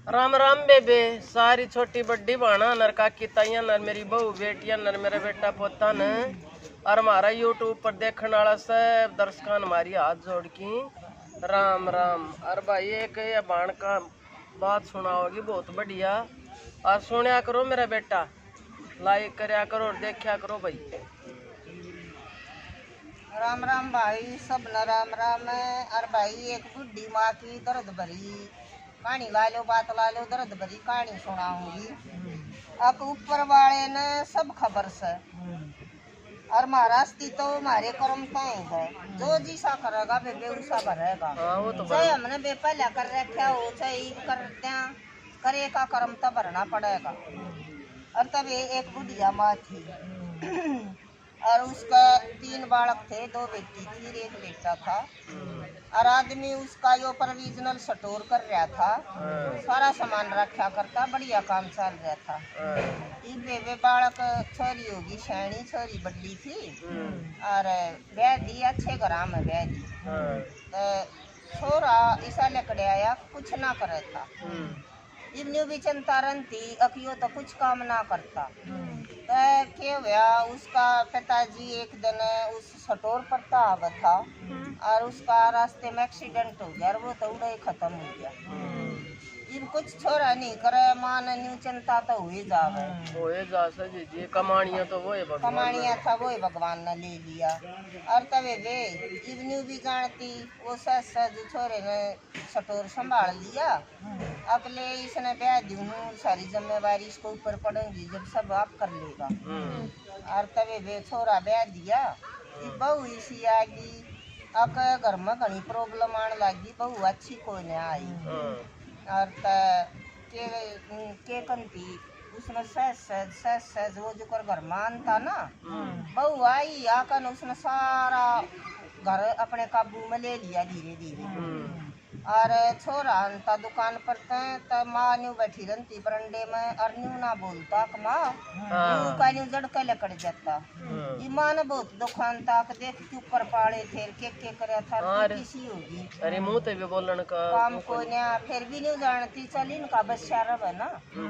राम राम बेबे, सारी छोटी बड्डी बाणा नर काकी ताइया नर मेरी बहू बेटिया नर मेरा बेटा पोता न और हमारा यूट्यूब पर देखने वाला सब दर्शकान हमारी हाथ जोड़ की राम राम। और भाई एक ये बाण का बात सुनाओगी बहुत बढ़िया और सुनया करो मेरा बेटा, लाइक करया करो और देखा करो भाई। राम राम भाई, सब न राम राम। और भाई एक बुढ़ी माँ की दर्द भरी कहानी ला लो, बात ला लो, दर्द भरी कहानी सुनाऊंगी। अब ऊपर वाले ने सब खबर से और महाराज की तो हमारे कर्म तय है, जो जीसा करेगा बेबे उसा भरेगा। चाहे हमने बेपहला कर रखा हो चाहे कर दिया करे का कर्म तो भरना पड़ेगा। और तब एक बुढ़िया माँ थी और उसका 3 बालक थे, 2 बेटी थी और 1 बेटा था। और आदमी उसका यो प्रोविजनल स्टोर कर रहा था, सारा सामान रखा करता, बढ़िया काम चल रहा था। एक बेबे बालक छोरी होगी, शैनी छोरी बड़ी थी और ब्याह दी, अच्छे घर में ब्याह दी। छोरा ऐसा लकड़े आया कुछ ना करे था, इवन्यू भी चिंता रहती अकियो तो कुछ काम ना करता। क्या हुआ, उसका पिताजी एक दिन उस स्टोर पर था और उसका रास्ते में एक्सीडेंट हो गया और वो तो उड़ा ही खत्म हो गया। इन कुछ छोरा नहीं करे, मां ने न्यू चिंता तो हुई जावे, जी कमानिया तो वो है, कमानिया था वो ही भगवान ने ले लिया। और तबे वे इवन्यू भी जानती वो सज छोरे ने स्टोर संभाल लिया। अगले इसने ब्याह दी, सारी जिम्मेवारी इसको ऊपर पड़ेगी, जब सब आप कर लेगा। और तबे वे छोरा ब्याह दिया, बहू इसी आ गई। अब घर में घनी प्रॉब्लम आने लगी, बहू अच्छी कोई नहीं आई। और के कंती उसने सहज वो जो कर घर मान था ना, बहू आई आकर उसने सारा घर अपने काबू में ले लिया धीरे धीरे। और छोरा था दुकान पर तो माँ न्यू बैठी रहती बरंडे में और न्यू ना बोलता कि माँ न्यू का न्यू जड़का लकड़ जाता। ये माँ ने बहुत दुकान था कि देख क्यों कर पाड़े थे के करे था किसी होगी, अरे मुंह ते भी बोलन का काम को ना फिर भी नहीं जानती, चल इनका बच्चा रब है ना,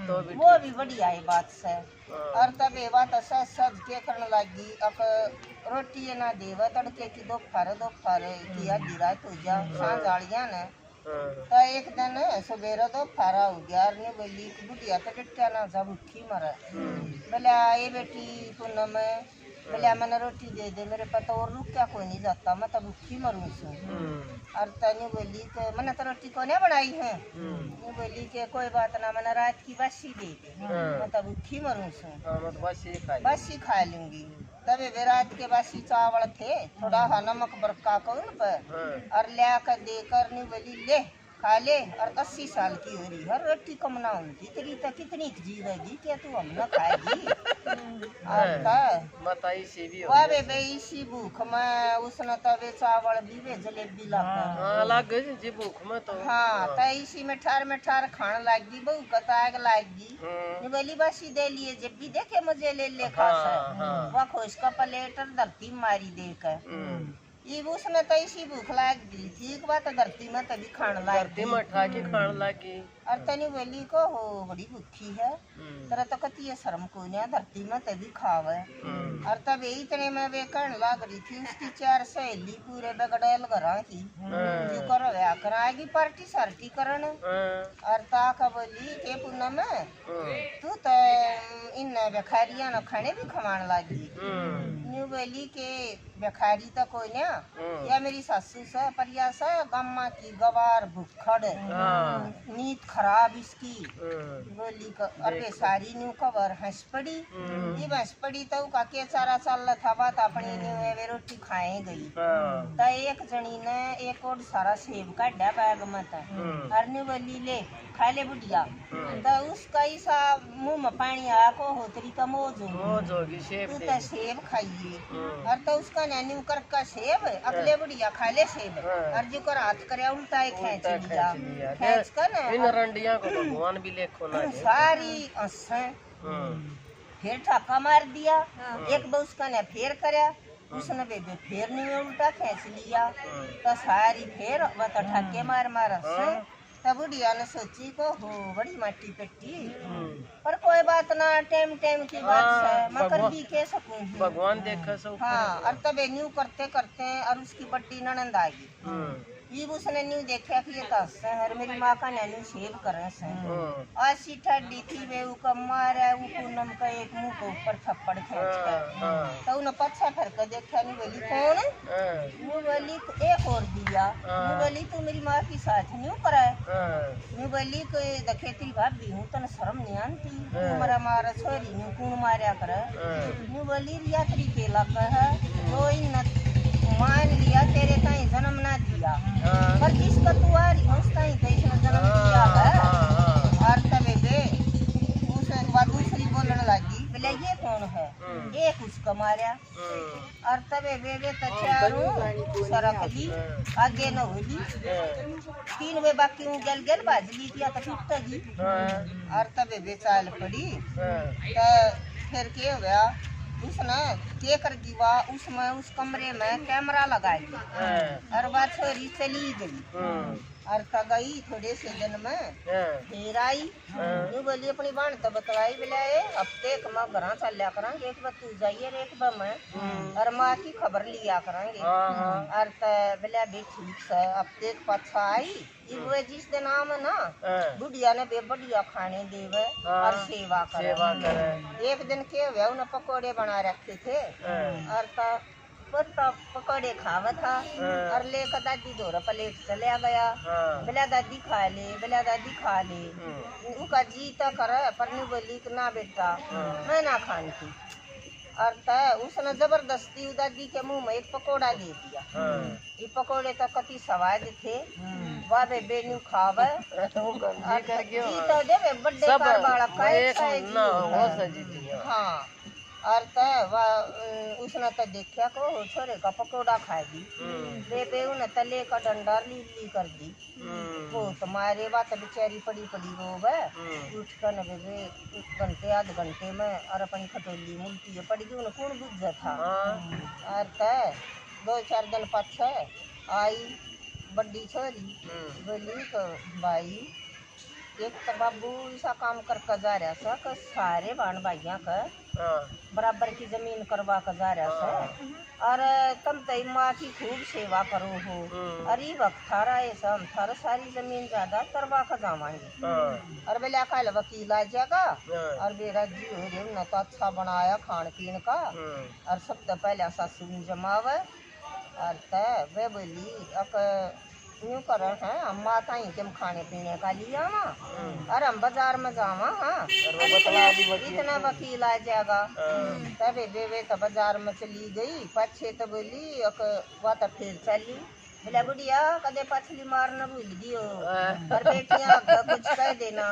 तो वो भी बढ़िया है बात से। और तब ये बात सज के करने लगी। अब रोटी ना देवा तड़के की दोपहर की आधी रात हो जा सांझ आलिया ने। तो एक दिन सवेरे दोपहर हो गया और बोली बुढ़िया तो डटिया ना जा भूखी मरे। बोले आए बेटी पूनम, बोले मैंने रोटी दे दे, मेरे पता और रुक क्या कोई नहीं जाता, मैं तो भूखी मरूँ सू। और तनी बोली कि मैंने तो रोटी को नहीं बनाई है, बोली कि कोई बात ना, मैंने रात की बासी दे दी, मैं तो भूखी मरूँ सू, बासी खा लूंगी। तबे वे रात के बासी चावल थे, थोड़ा हा नमक बरका कर उन पर और ले कर देकर नहीं बोली ले खा ले। और 80 साल की हो रही, हर रोटी कम ना होती तेरी तो कितनी जीवेगी, क्या तू हम न खाएगी। वाह बे इसी भूख में उसने तबे चावल भी वे जलेबी लग गई भूख में तो। हाँ तो इसी में ठार खाने लगी, बहू कताग लगी, बोली बसी दे लिए जब भी देखे मुझे ले ले खा वह खोज का प्लेट धरती मारी देकर ये उसने तो इसी भूख लाग दी थी, बात धरती में तभी खाने लगी। और तनी बोली को हो बड़ी भूखी है, तेरा तो कती है शर्म को नहीं, धरती में तभी खावे। और तब इतने में वे करने लग रही थी, उसकी 4 सहेली पूरे बगड़ेल घर की जो करो कराएगी पार्टी सार्टी करन। और ताका बोली के पूनम तू तो इन बेखारिया न खाने भी खवाने लगी। न्यू बोली के बेखारी तो कोई ना, या मेरी सासू से परिया से गम्मा की गवार भुखड़ नींद खराब इसकी। बोली अरे सारी न्यू कवर हंस पड़ी, ये हंस पड़ी तो का के सारा साल था बात अपनी न्यू वे रोटी खाए गई। तो एक जनी ने एक और सारा सेब काटा बैग में और न्यू बोली ले खा ले बुढ़िया। तो उसका ऐसा मुंह में पानी आया को होतरी का मोज होगी तू तो सेब खाइए। और तो उसका नैनी कर का सेब अगले बुढ़िया खा ले सेब और जो कर हाथ करे उल्टा खींच लिया, खींच कर ना रंडिया को भगवान भी लेखो ना सारी फिर ठाका मार दिया। एक बार उसका ने फेर करे, उसने बेबे फेर नहीं उल्टा खींच लिया तो सारी फेर वह ठाके मार तब बुढ़िया ने सोची को हो बड़ी माटी पेटी, पर कोई बात ना, टाइम टाइम की बात है, मैं कर भी के सकूं। भगवान देखा सब। हाँ, और तब न्यू करते करते और उसकी बड्डी ननंद आ गई। ये उसने न्यू देखा कि ये दस है और मेरी माँ का न्यू सेव करे से ऐसी ठंडी थी वे उका मारा वो पूनम का एक मुंह के ऊपर थप्पड़ खींच कर, तो उन्हें पछा फिर के देखा, नहीं बोली कौन है, वो बोली एक और दिया, वो बोली तू मेरी माँ की साथ न्यू करा है, मैं बोली कोई देखे तेरी भाभी हूँ तने शर्म नहीं आती, तू मेरा मारा छोरी न्यू कौन मारा करे, मैं बोली रिया तेरी के लगा है, कोई न मान लिया तेरे ताई जन्म ना दिया, पर जिसका तू आ रही उस ताई इसने जन्म दिया है। और तबे बे उसके बाद दूसरी बोलने लगी, बोले ये कौन है, एक उसका मारा, और तबे बे तचारू सरक ली आगे न होली, तीन वे बाकी हूँ गल गल बाजली दिया तो टूट गई, और तबे बे चाल पड़ी, तो फिर क्या हो गया, उसने क्या कर दिया, उसमें उस कमरे में कैमरा लगा दिया, और बात छोरी चली गई, और गई थोड़े से दिन में फिर आई, यूँ बोली अपनी बहन तो बतलाई, बोला हफ्ते मैं घर चलिया करांगे, एक बार तू जाइए एक बार मैं, और माँ की खबर लिया करांगे, और बोला भी ठीक है, हफ्ते पाछा आई, जिस दिन आम ना बुढ़िया ने बे बढ़िया खाने देवे और सेवा करे। एक दिन क्या हुआ, उन्हें पकौड़े बना रखे थे, और पकौड़े खावा था, और लेकर दादी दौरा प्लेट चले गया, बोला दादी खा ले, बोला दादी खा ले, उनका जी तो करे, पर नहीं बोली कि ना बेटा मैं ना खानी थी, और उसने जबरदस्ती दादी के मुंह में एक पकौड़ा दे दिया, ये पकौड़े तो कति स्वाद थे, वाह बेनू खावे, जी तो दे बड्डे का बालक का, हाँ, और उसने तो देखा को छोरे का पकौड़ा खाएगी, बे उन्हें तले का डंडा ली कर दी, वो तुम्हारे बात बेचारी पड़ी पड़ी रोवे, उठ कर बे घंटे आध घंटे में और अपनी खटोली मुल्टी पड़ गई, उन्हें कौन बुझा था, और 2-4 दिन पाछे आई बड़ी छोरी, बोली तो भाई एक तो बाबू ऐसा काम करके जा रहा था कि सारे बहन भाइयों का बराबर की जमीन करवा कर जा रहा था, और तुम तो माँ की खूब सेवा करो हो, अरे वक्त थारा ऐसा हम थारा सारी जमीन ज्यादा करवा कर जावांगे, और बोले कल वकील आ जाएगा, और बेरा जी हो रहे उन्हें तो अच्छा बनाया खान पीन का, और सब तो पहले सासू में जमावे, और वे बोली यूँ कर हैं हम माता ही हम खाने पीने का लिया वहाँ, और हम बाजार में जावा, हाँ इतना वकील आ जाएगा, तबे बेबे तो बाजार में चली गई, पछे तो बोली वह तो फिर चली, बोला बुढ़िया कदे पछली मारना भूल दियो, और बेटियां कुछ कह देना,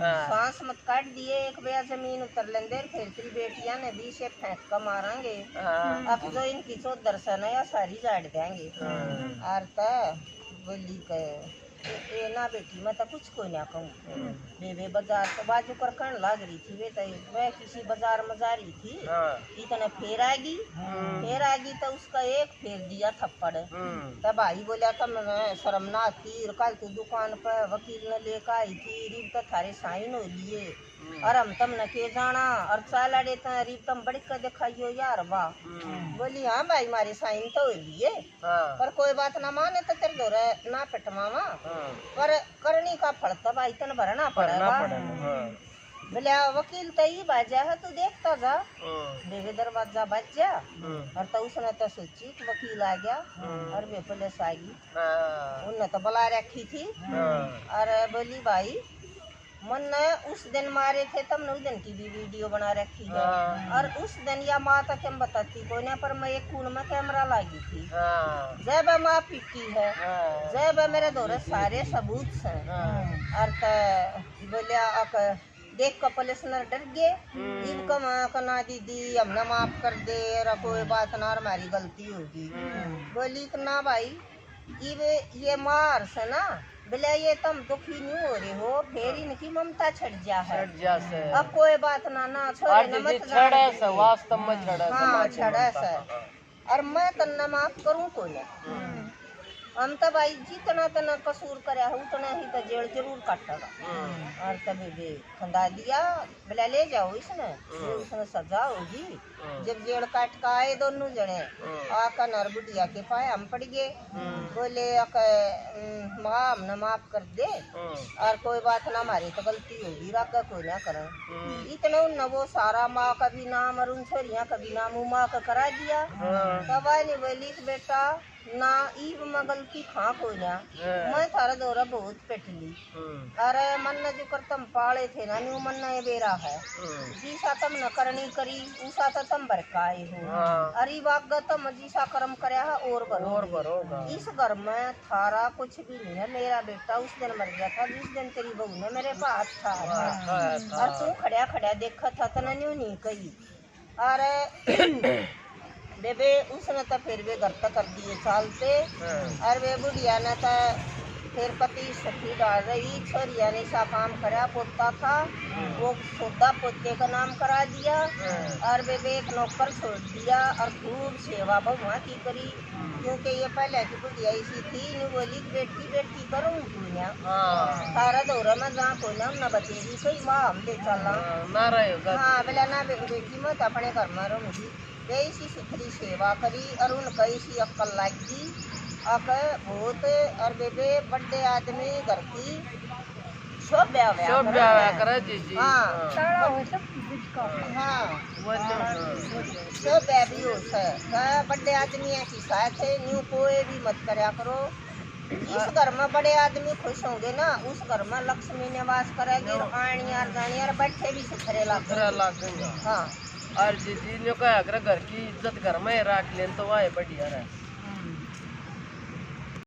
सांस मत काट दिए, एक बेया जमीन उतर लेंदे, फिर तेरी बेटियां ने भी से फेंक कर मारेंगे, अब जो इनकी चो दर्शन है सारी झाड़ देंगे, और बोली के ना बेटी मैं तो कुछ को ना कहूँ, वे बाजार तो बाजू कर कण लग रही थी, वे तो वह किसी बाजार में जा रही थी, इतने फेर आएगी तो उसका एक फेर दिया थप्पड़, तब भाई बोला तब शर्म ना आती, कल तू दुकान पर वकील ने लेकर आई थी, रिब तो थारे साइन हो लिए, और हम तुमने के जाना, और चाल अड़े रिब तुम बड़ी कर दिखाइयो यार वाह, बोली हाँ भाई मारे साइन तो हो लिए, पर कोई बात ना माने तो तेरे दौरे ना पिटवावा, पर करनी का फल तो भाई तन भरना पड़ेगा, बोले वकील तो ही बाजा है तू देखता जा, बेबे दरवाजा बच जा, और तो उसने तो सोची कि वकील आ गया, और वे पुलिस आ गई, उन्हें तो बुला रखी थी, और बोली भाई मन ने उस दिन मारे थे तब उस दिन की भी वीडियो बना रखी है, और उस दिन या माँ तक हम बताती कोई ना, पर मैं एक खून में कैमरा लगी थी, जब माँ पीटी है, जब मेरे दौरे सारे सबूत हैं, और बोलिया देख कर पुलिस न डर गए, इनका माँ का ना दीदी हमने माफ कर दे, और कोई बात ना हमारी गलती होगी, बोली कि ना भाई ये मार से ना, बोले ये तुम दुखी नहीं हो रहे हो, फिर इनकी ममता छट जा है, अब कोई बात ना छोड़े न मत वास्तव में हाँ छड़ा से, और मैं तन्ना माफ करूँ को नहीं, हम तो भाई जितना तना कसूर करे है उतना ही तो जेल जरूर काटेगा। और तभी भी खंदा दिया बोला ले जाओ इसने सजा होगी। जब जेल काट का आए दोनों जने आका नर बुढ़िया के पाए हम पड़ गए। बोले माँ हमने माफ कर दे और कोई बात ना, हमारी तो गलती होगी राका कोई ना करे। इतना उन वो सारा माँ का भी नाम और उन छोरिया का भी नाम माँ का करा दिया। तब आई बोली बेटा ना ईब में गलती खा कोई ना, मैं थारा दौरा बहुत पेटली। अरे मन न जो कर तुम पाले थे ना न्यू मन न ये बेरा है जीसा तुम न करनी करी उसा तो तुम बरकाए हो। अरे वाग तुम जीसा कर्म करया है और भरोगा। इस घर में थारा कुछ भी नहीं है। मेरा बेटा उस दिन मर गया था जिस दिन तेरी बहू ने मेरे पास था और तू खड़ा खड़ा देखा था तो न्यू नहीं कही। अरे बेबे उसने तो फिर भी घर तक कर दिए चालते। और वे बुढ़िया ने तो फिर पति सखी डाल रही छोरिया ने सा काम करा पोता था वो सोदा पोते का नाम करा दिया। और बेबे एक नौकर छोड़ दिया और खूब सेवा भगवान की करी क्योंकि ये पहले की बुढ़िया इसी थी। नहीं बोली बेटी बेटी करूँ दुनिया सारा दौरा में जहाँ को ना न बचेगी कोई माँ हम ले चला हाँ बोला ना बेटी मत अपने घर में रहूँगी। ऐसी सुथरी सेवा करी और उनका ऐसी अक्ल लगी बहुत। और बेबे बड़े आदमी घर की सब करे जी हाँ सब भी हो बड़े आदमी ऐसी साथ है न्यू कोई भी मत करया करो। इस घर में बड़े आदमी खुश होंगे ना उस घर में लक्ष्मी निवास करेगी। आनी और जानी और बैठे भी सुथरे लग हाँ। और जी ने कहा घर की इज्जत घर में रख लेन तो वह बढ़िया है।